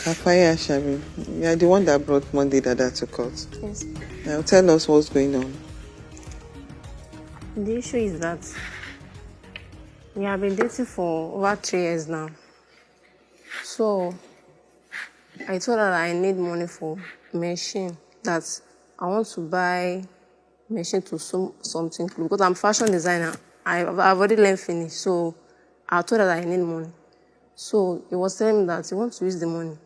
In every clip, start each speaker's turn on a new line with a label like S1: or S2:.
S1: Kafaya Shabi, you are the one that brought Monday Dada to court.
S2: Yes.
S1: Now tell us what's going on.
S2: The issue is that we have been dating for over 3 years now. So I told her that I need money for machine, that I want to buy machine to sew something because I'm fashion designer. I've already learned finish, so I told her that I need money. So he was telling me that he wants to use the money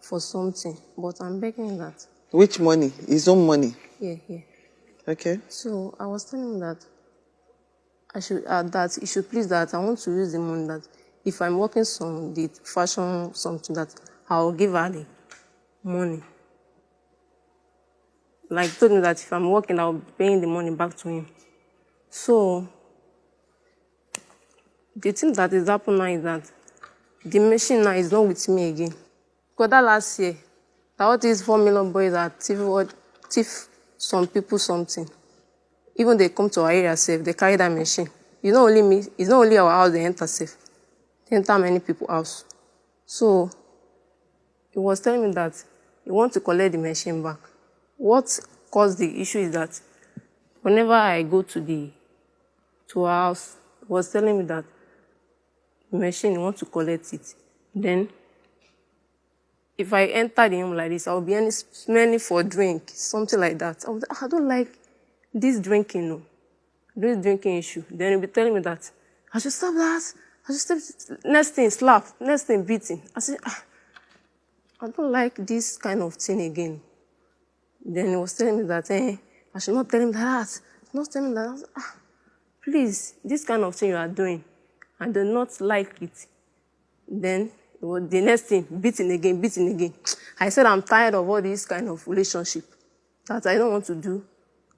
S2: for something, but I'm begging that.
S1: Which money? His own money?
S2: Yeah.
S1: Okay.
S2: So I was telling him that that he should please, that I want to use the money, that if I'm working some the fashion something, that I'll give her the money. Like he told me that if I'm working, I'll be paying the money back to him. So the thing that is happening now is that the machine now is not with me again. Because that last year, that all these 4 million boys that thief some people something. Even they come to our area safe, they carry that machine. It's not only me, it's not only our house they enter safe. They enter many people's house. So he was telling me that he wants to collect the machine back. What caused the issue is that whenever I go to our house, he was telling me that the machine, he wants to collect it. Then if I enter the room like this, I'll be smelling for drink, something like that. I don't like this drinking, no. This drinking issue. Then he'll be telling me that I should stop that. I should stop. Next thing, slap. Next thing, beating. I said, I don't like this kind of thing again. Then he was telling me that I should not tell him that. Not tell him that. I said, please, this kind of thing you are doing, I do not like it. Then the next thing, beating again. I said I'm tired of all this kind of relationship. That I don't want to do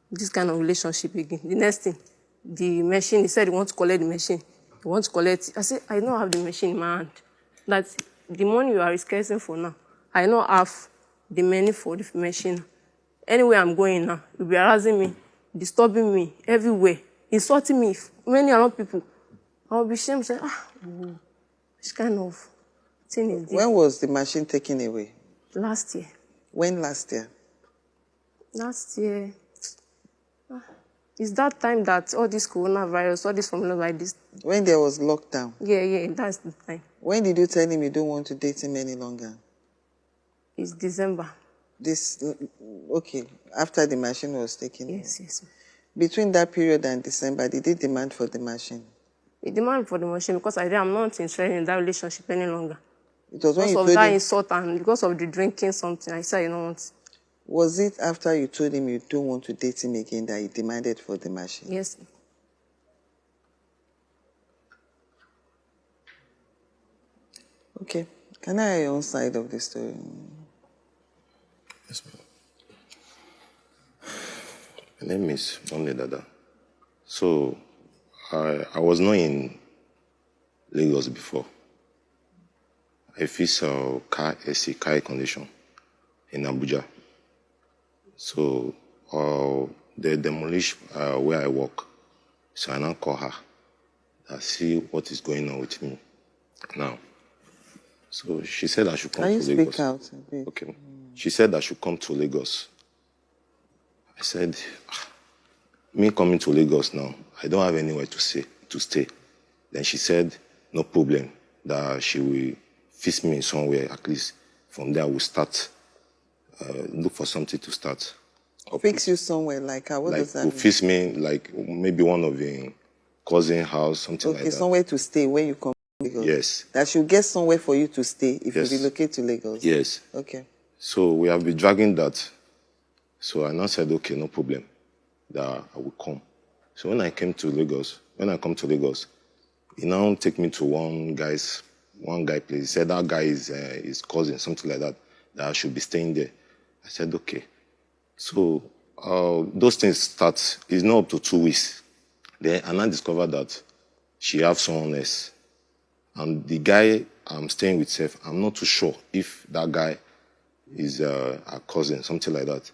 S2: this kind of relationship again. The next thing, the machine, he said he wants to collect the machine. He wants to collect it. I said, I don't have the machine in my hand. That the money you are requesting for now, I don't have the money for the machine. Anywhere I'm going now, you'll be harassing me, disturbing me everywhere, insulting me, many other people. I'll be ashamed, say, this kind of thing is this.
S1: When was the machine taken away?
S2: Last year.
S1: When last year?
S2: Last year. It's that time that all this coronavirus, all this formula like this.
S1: When there was lockdown?
S2: Yeah, that's the time.
S1: When did you tell him you don't want to date him any longer?
S2: It's December.
S1: Okay, after the machine was taken?
S2: Yes.
S1: Between that period and December, did he demand for the machine?
S2: He demanded for the machine because I'm not interested in that relationship any longer.
S1: It was when you
S2: told him. Because of that insult and because of the drinking something, I said, you don't want.
S1: Was it after you told him you don't want to date him again that he demanded for the machine?
S2: Yes.
S1: Okay. Can I hear your own side of the story?
S3: Yes, ma'am. My name is Monday Dada. So, I was not in Lagos before. I fix a car condition in Abuja. So, they demolished where I work. So I now call her to see what is going on with me now. So she said I should come to Lagos.
S1: Can you speak out a bit?
S3: Okay. She said I should come to Lagos. I said, me coming to Lagos now, I don't have anywhere to stay. Then she said, no problem, that she will fix me somewhere, at least from there I will start, look for something to start.
S1: Fix you somewhere, like how? What does that mean?
S3: Fix me, like maybe one of the cousin house, something like that.
S1: Okay, somewhere to stay when you come to Lagos.
S3: Yes.
S1: That should get somewhere for you to stay if you relocate to Lagos.
S3: Yes.
S1: Okay.
S3: So we have been dragging that. So I now said, okay, no problem, that I will come. So when I come to Lagos, he now take me to one guy place. He said that guy is his cousin, something like that I should be staying there. I said, okay. So those things start, it's not up to 2 weeks. Then I now discovered that she have someone else. And the guy I'm staying with self, I'm not too sure if that guy is a cousin, something like that.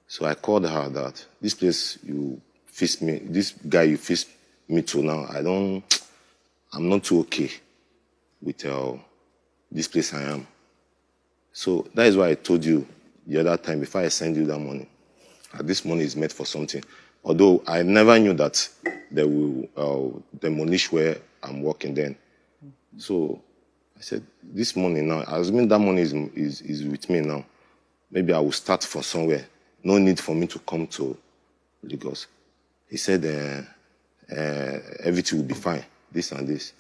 S3: So I called her that this place you fix me, this guy you fix me to now, I'm not too okay with this place I am. So that is why I told you the other time before I send you that money. This money is meant for something. Although I never knew that they will demolish where I'm working then. So I said, this money now, assuming that money is with me now, maybe I will start from somewhere. No need for me to come to Lagos. He said, everything will be fine, this and this.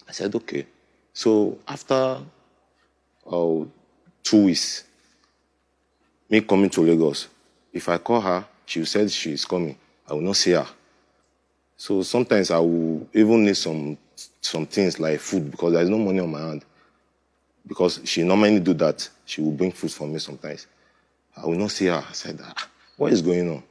S3: I said, okay. So after 2 weeks, me coming to Lagos, if I call her, she said she is coming. I will not see her. So sometimes I will even need some things like food because there is no money on my hand. Because she normally do that. She will bring food for me sometimes. I will not see her. I said, what is going on?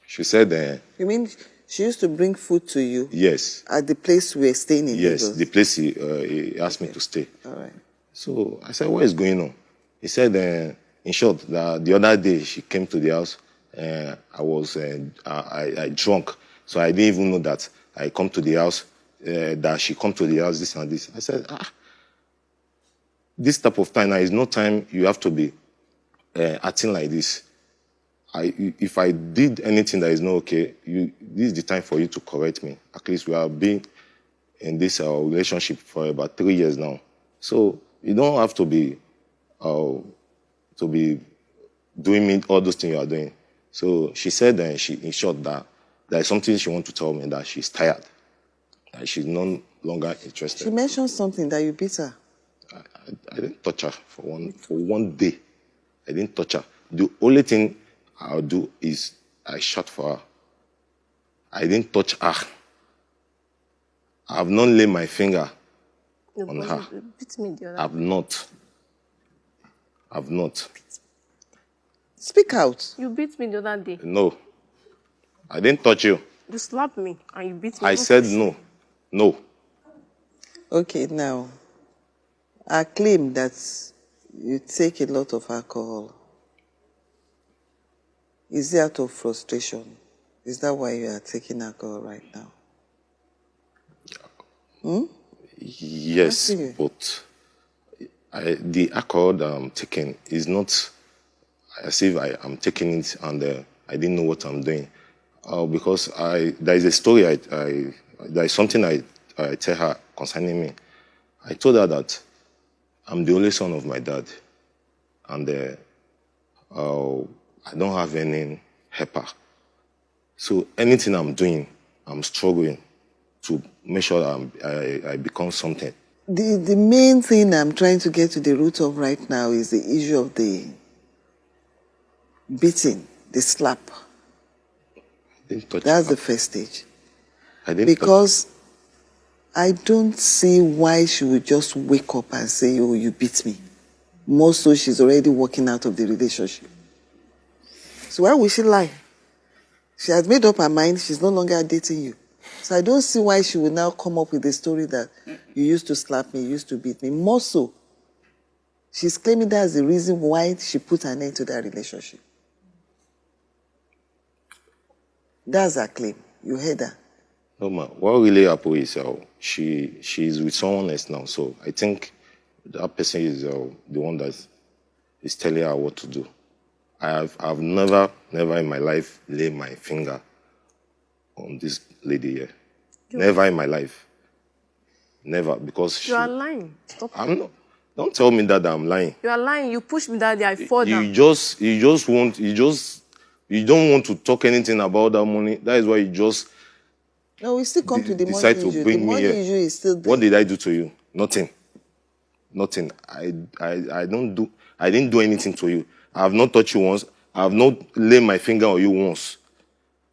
S3: She said...
S1: You mean she used to bring food to you?
S3: Yes.
S1: At the place we were staying in
S3: Yes,
S1: Lagos?
S3: the place he asked me to stay.
S1: All right.
S3: So I said, what is going on? He said, in short, that the other day she came to the house. I was drunk. So I didn't even know that I come to the house, that she come to the house, this and this. I said, this type of time now is no time you have to be acting like this. If I did anything that is not okay, this is the time for you to correct me. At least we have been in this relationship for about 3 years now. So you don't have to be doing me all those things you are doing. So she said, in short, that there is something she wants to tell me, that she's tired, that she's no longer interested.
S1: She mentioned something that you beat her.
S3: I didn't touch her for one day. I didn't touch her. The only thing I'll do is I shot for her. I didn't touch her. I've not laid my finger on her.
S2: You beat me the other
S3: I've not.
S1: Speak out.
S2: You beat me the other day.
S3: No. I didn't touch you.
S2: You slapped me and you beat me.
S3: I said no. No.
S1: Okay, now, I claim that you take a lot of alcohol. Is it out of frustration? Is that why you are taking alcohol right now?
S3: Yes, but the alcohol that I'm taking is not as if I'm taking it and I didn't know what I'm doing. Because there is a story, there is something I tell her concerning me. I told her that I'm the only son of my dad, and I don't have any helper. So anything I'm doing, I'm struggling to make sure that I become something.
S1: The main thing I'm trying to get to the root of right now is the issue of the beating, the slap. That's the first stage. Because I don't see why she would just wake up and say, oh, you beat me. More so, she's already walking out of the relationship. So why would she lie? She has made up her mind she's no longer dating you. So I don't see why she would now come up with the story that you used to slap me, you used to beat me. More so, she's claiming that's the reason why she put an end to that relationship. That's her claim. You heard her.
S3: No, ma. What really happened is she's with someone else now. So I think that person is the one that is telling her what to do. I've never in my life laid my finger on this lady here. Never in my life. Never, because
S2: You are lying. Stop.
S3: I'm not. Don't tell me that I'm lying.
S2: You are lying. You pushed me that day. I fall down.
S3: You don't want to talk anything about that money. That is why you just
S1: No, we still come to the money
S3: decide to
S1: issue.
S3: bring
S1: The
S3: me
S1: money
S3: here.
S1: issue is still there.
S3: What did I do to you? Nothing. I didn't do anything to you. I have not touched you once. I have not laid my finger on you once.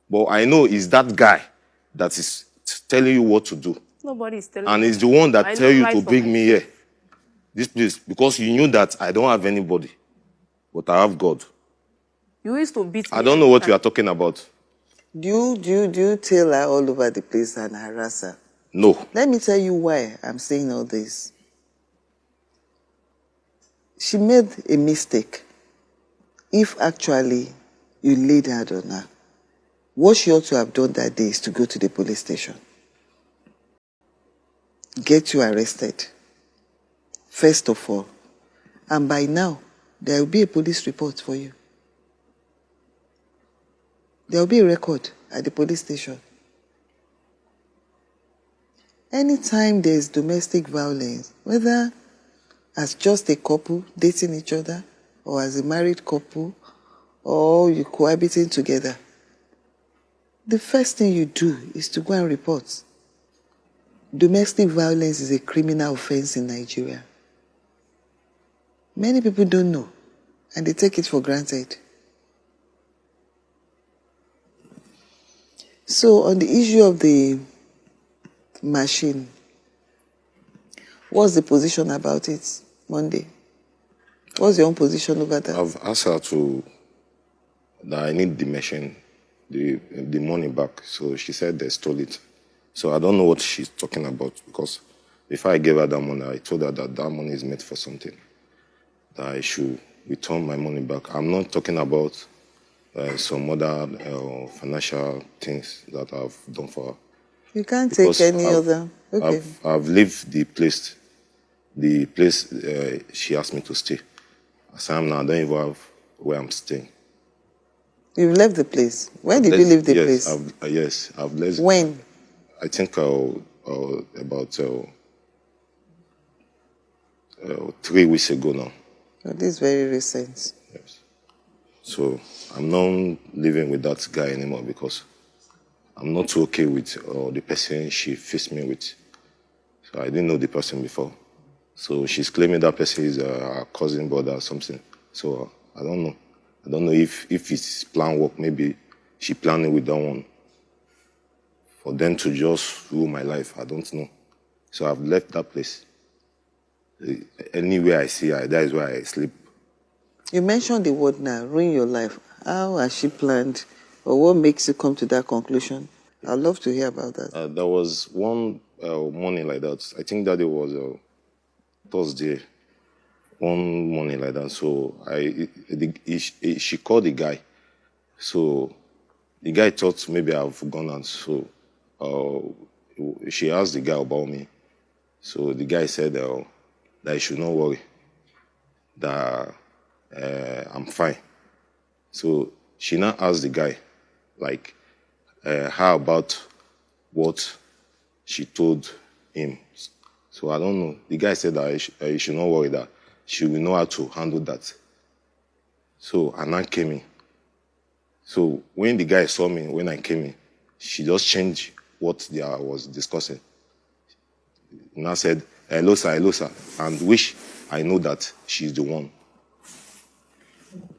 S3: But I know it's that guy that is telling you what to do.
S2: Nobody is telling
S3: And
S2: me.
S3: it's the one that
S2: I
S3: tell
S2: know
S3: you
S2: right
S3: to
S2: from
S3: bring
S2: my
S3: me here. This place. Because you knew that I don't have anybody. But I have God.
S2: You used to beat me.
S3: I don't know what you are talking about.
S1: Do you tell her all over the place and harass her?
S3: No.
S1: Let me tell you why I'm saying all this. She made a mistake. If actually you laid hard on her, what she ought to have done that day is to go to the police station. Get you arrested, first of all. And by now, there will be a police report for you. There will be a record at the police station. Anytime there is domestic violence, whether as just a couple dating each other, or as a married couple, or you cohabiting together, the first thing you do is to go and report. Domestic violence is a criminal offense in Nigeria. Many people don't know, and they take it for granted. So on the issue of the machine, what's the position about it, Monday? What's your own position over that?
S3: I've asked her that I need the machine, the money back. So she said they stole it. So I don't know what she's talking about, because before I gave her that money, I told her that money is meant for something, that I should return my money back. I'm not talking about some other financial things that I've done for her.
S1: You can't take any other. Okay.
S3: I've left the place she asked me to stay. As I am now, I don't even have where I'm staying.
S1: You've left the place. When did you leave the place?
S3: Yes, I've left.
S1: When?
S3: I think about 3 weeks ago now.
S1: Oh, this is very recent.
S3: Yes. So I'm not living with that guy anymore, because I'm not okay with the person she faced me with. So I didn't know the person before. So she's claiming that person is her cousin, brother, or something. So I don't know. I don't know if it's plan work. Maybe she planned it with that one. For them to just rule my life, I don't know. So I've left that place. Anywhere I see her, that is where I sleep.
S1: You mentioned the word now, ruin your life. How has she planned, or what makes you come to that conclusion? I'd love to hear about that.
S3: There was one morning like that. I think that it was Thursday. One morning like that. So she called the guy. So the guy thought maybe I've gone out. So she asked the guy about me. So the guy said that I should not worry, that I'm fine. So she now asked the guy, like, how about what she told him? So I don't know. The guy said that I should not worry, that she will know how to handle that. So Anna came in. So when the guy saw me, when I came in, she just changed what they was discussing. Now said, hello sir, and which I know that she's the one.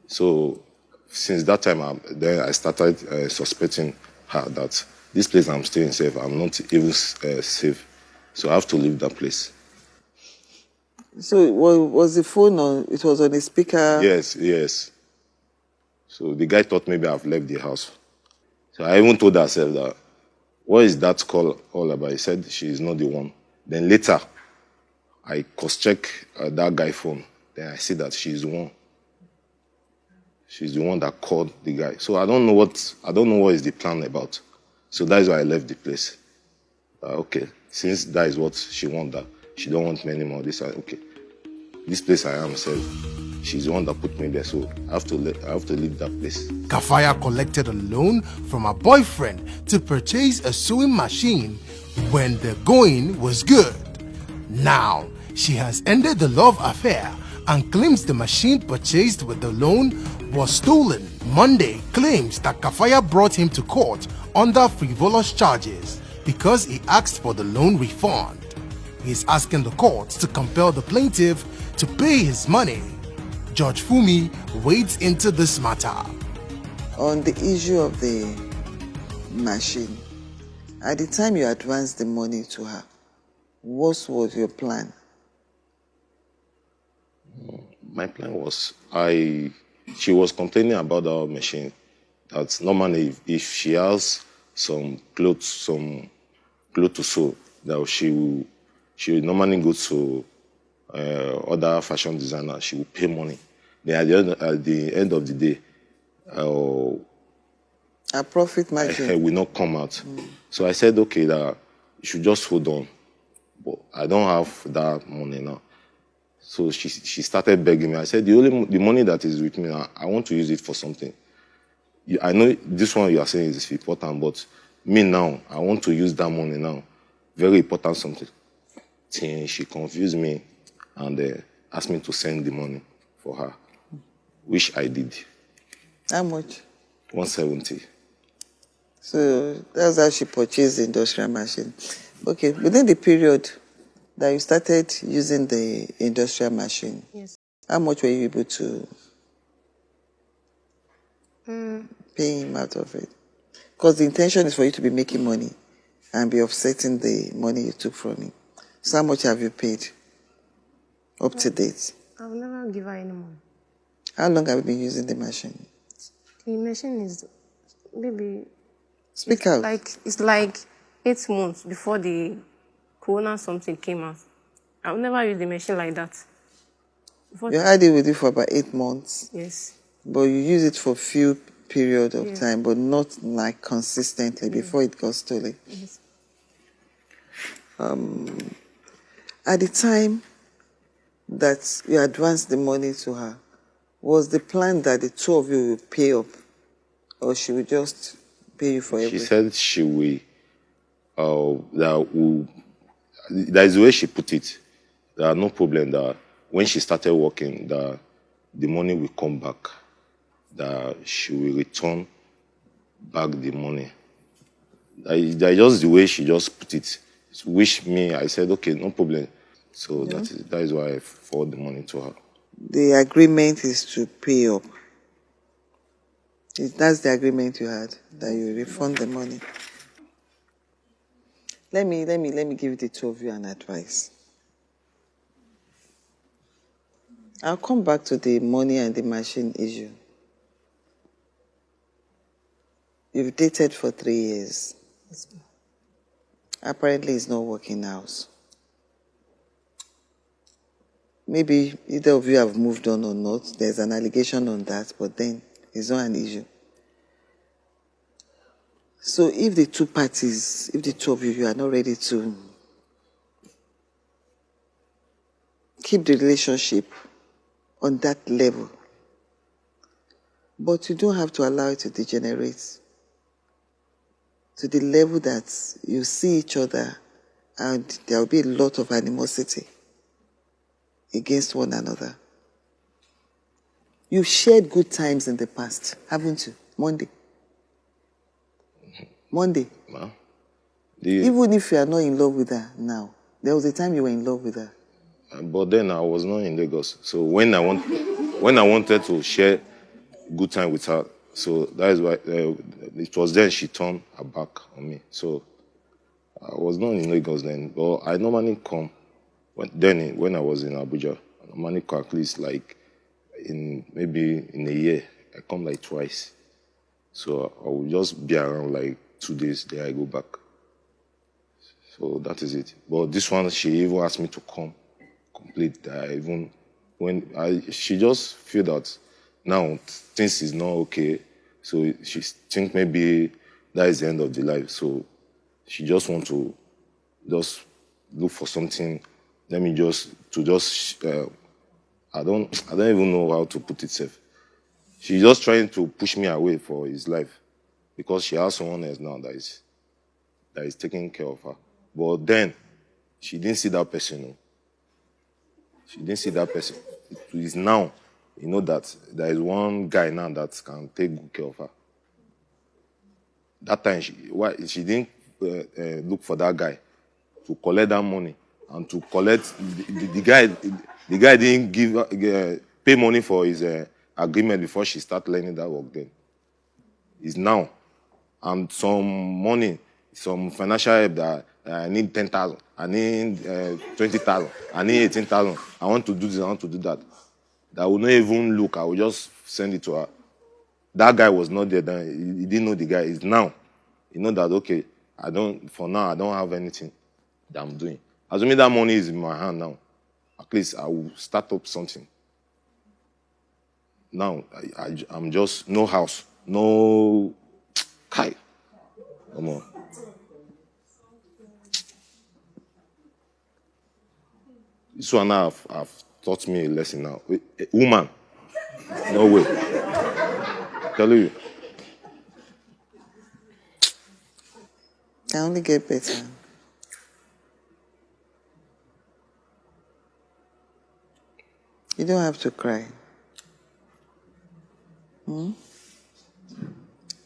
S3: So since that time, then I started suspecting her that this place I'm staying safe, I'm not even safe. So I have to leave that place.
S1: So was the phone on, it was on a speaker?
S3: Yes. So the guy thought maybe I've left the house. So I even told herself that, what is that call all about? He said she is not the one. Then later, I cross-check that guy's phone. Then I see that she's the one. She's the one that called the guy. So I don't know what is the plan about. So that is why I left the place. Okay, since that is what she wants, that she don't want me anymore. Okay, this place I am safe. She's the one that put me there, so I have to leave that place.
S4: Kafaya collected a loan from her boyfriend to purchase a sewing machine when the going was good. Now, she has ended the love affair and claims the machine purchased with the loan was stolen. Monday claims that Kafaya brought him to court under frivolous charges because he asked for the loan refund. He is asking the court to compel the plaintiff to pay his money. Judge Fumi wades into this matter.
S1: On the issue of the machine, at the time you advanced the money to her, what was your plan?
S3: My plan was, she was complaining about our machine, that normally if she has some clothes to sew, that she will normally go to other fashion designers, she will pay money. Then at the end of the day,
S1: A profit margin
S3: will not come out. So I said, okay, that you should just hold on. But I don't have that money now. So she started begging me. I said, the money that is with me now, I want to use it for something. I know this one you are saying is important, but me now, I want to use that money now. Very important something. Till she confused me and asked me to send the money for her, which I did.
S1: How much?
S3: 170.
S1: So that's how she purchased the industrial machine. Okay, within the period that you started using the industrial machine,
S2: Yes.
S1: how much were you able to pay him out of it? Because the intention is for you to be making money and be offsetting the money you took from him. So how much have you paid up to date?
S2: I'll never give her any money.
S1: How long have you been using the machine?
S2: The machine is maybe
S1: Speak out.
S2: it's like 8 months before the corona something came out. I've never used the machine like that.
S1: You had it with you for about 8 months,
S2: Yes.
S1: but you use it for a few period of time, but not like consistently before it got stolen.
S2: Yes.
S1: At the time that you advanced the money to her, was the plan that the two of you would pay up, or she would just pay you for everything?
S3: She said she will, that is the way she put it. There are no problem that when she started working, that the money will come back, that she will return back the money. That is just the way she just put it. Wish me, I said, okay, no problem. So that is why I forward the money to her.
S1: The agreement is to pay up. That's the agreement you had, that you refund the money. Let me give the two of you an advice. I'll come back to the money and the machine issue. You've dated for 3 years.
S2: Yes, ma'am.
S1: Apparently it's not working out. Maybe either of you have moved on or not. There's an allegation on that, but then it's not an issue. So if the two parties, if the two of you are not ready to keep the relationship on that level, but you don't have to allow it to degenerate to the level that you see each other and there will be a lot of animosity against one another. You've shared good times in the past, haven't you? Monday.
S3: Well,
S1: Even if you are not in love with her now, there was a time you were in love with her.
S3: but then I was not in Lagos. So when I wanted to share good time with her, so that is why it was then she turned her back on me. So I was not in Lagos then, but I normally come when I was in Abuja. I normally come at least like maybe in a year. I come like twice. So I will just be around like 2 days, then I go back. So that is it. But this one, she even asked me to come complete. She just feel that now things is not okay. So she think maybe that is the end of the life. So she just want to just look for something. I don't even know how to put it safe. She's just trying to push me away for his life because she has someone else now that is taking care of her. But then she didn't see that person. No. She didn't see that person. It is now, that there is one guy now that can take good care of her. That time she didn't look for that guy to collect that money and to collect the guy. The guy didn't pay money for his agreement before she started learning that work. Then it's now, and some money, some financial help that I need 10,000, I need 20,000, I need 18,000. I want to do this, I want to do that. That I will not even look. I will just send it to her. That guy was not there then. He didn't know the guy. It's now. That okay. For now I don't have anything that I'm doing. Assuming that money is in my hand now, at least I will start up something. Now I'm just no house, no kai. No more. This one I've taught me a lesson now. Woman, no way. Tell you.
S1: I only get better. You don't have to cry.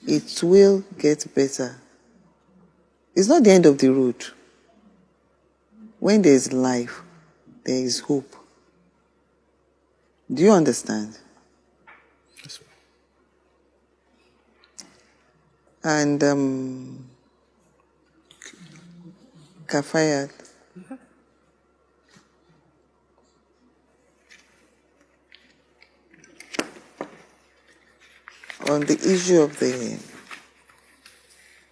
S1: It will get better. It's not the end of the road. When there is life, there is hope. Do you understand?
S3: Yes,
S1: And Kafayat, on the issue of the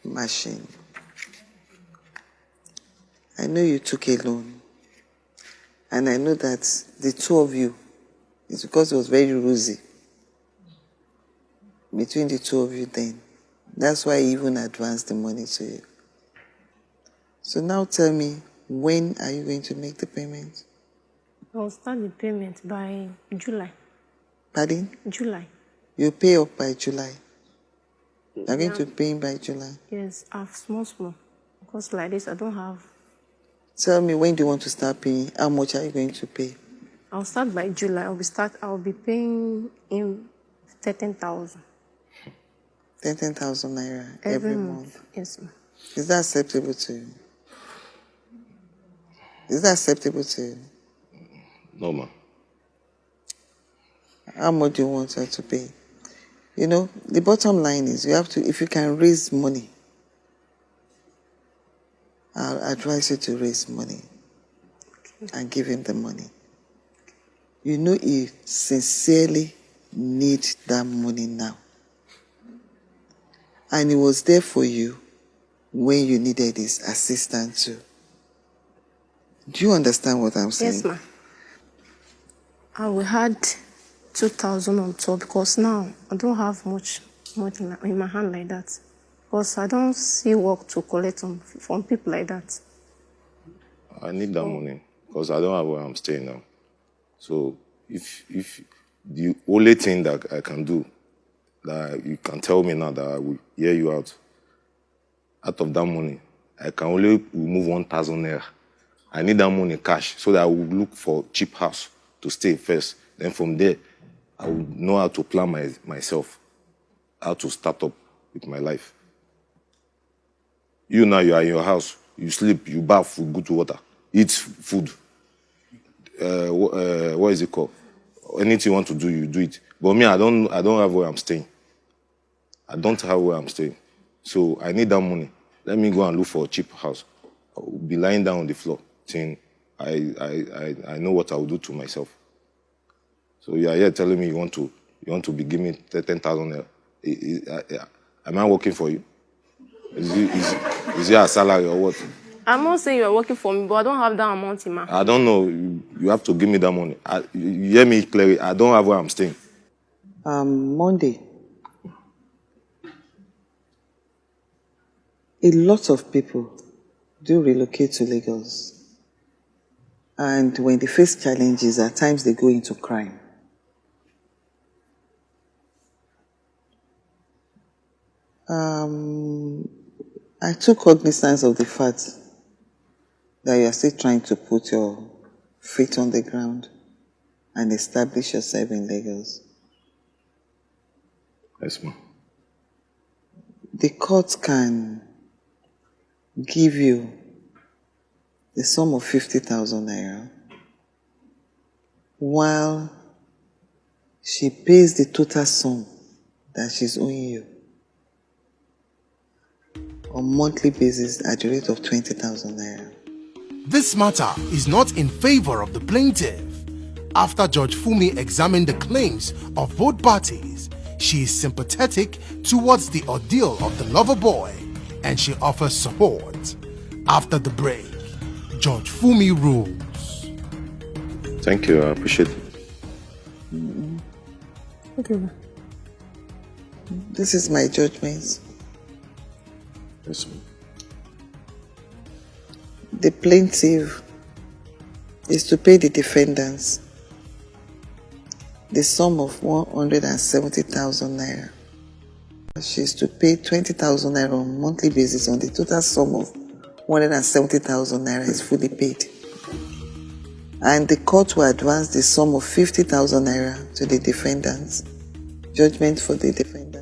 S1: machine, I know you took a loan, and I know that the two of you, it's because it was very rosy between the two of you then. That's why I even advanced the money to you. So now tell me, when are you going to make the payment?
S2: I'll start the payment by July.
S1: Pardon?
S2: July.
S1: You pay up by July. You're going to pay by July.
S2: Yes, I have small. Because like this, I don't have.
S1: Tell me, when do you want to start paying? How much are you going to pay?
S2: I'll start by July. I'll be paying in 13,000
S1: 13,000 naira every month.
S2: Yes, ma'am.
S1: Is that acceptable to you? Is that acceptable to you?
S3: No, ma.
S1: How much do you want her to pay? You know, the bottom line is you have to, if you can raise money, I'll advise you to raise money and give him the money. You know he sincerely needs that money now. And he was there for you when you needed his assistance too. Do you understand what I'm saying?
S2: Yes, ma'am. I will add 2,000 on top because now I don't have much money in my hand like that. Because I don't see work to collect from people like that.
S3: I need that money because I don't have where I'm staying now. So if the only thing that I can do, that you can tell me now that I will hear you out of that money, I can only remove 1,000 naira. I need that money cash so that I will look for cheap house to stay first. Then from there, I will know how to plan myself, how to start up with my life. You now, you are in your house, you sleep, you bath with good water, eat food. What is it called? Anything you want to do, you do it. But me, I don't have where I'm staying. I don't have where I'm staying. So I need that money. Let me go and look for a cheap house. I will be lying down on the floor, saying, I know what I will do to myself. So you are here telling me you want to be giving me 10,000 naira. Am I working for you? Is it a salary or what?
S2: I'm not saying you're working for me, but I don't have that amount in my hand.
S3: I don't know. You have to give me that money. You hear me clearly. I don't have where I'm staying.
S1: Monday. A lot of people do relocate to Lagos. And when they face challenges, at times they go into crime. I took cognizance of the fact that you are still trying to put your feet on the ground and establish yourself in Lagos.
S3: Yes, ma'am.
S1: The court can give you the sum of 50,000 naira while she pays the total sum that she's owing you on monthly basis at the rate of 20,000 naira.
S4: This matter is not in favor of the plaintiff. After Judge Fumi examined the claims of both parties, she is sympathetic towards the ordeal of the lover boy and she offers support. After the break, Judge Fumi rules.
S3: Thank you. I appreciate it.
S2: Okay.
S1: This is my judgment.
S3: Yes, ma'am.
S1: The plaintiff is to pay the defendants the sum of 170,000 naira. She is to pay 20,000 naira on a monthly basis on the total sum of 170,000 naira is fully paid. And the court will advance the sum of 50,000 naira to the defendants. Judgment for the defendant.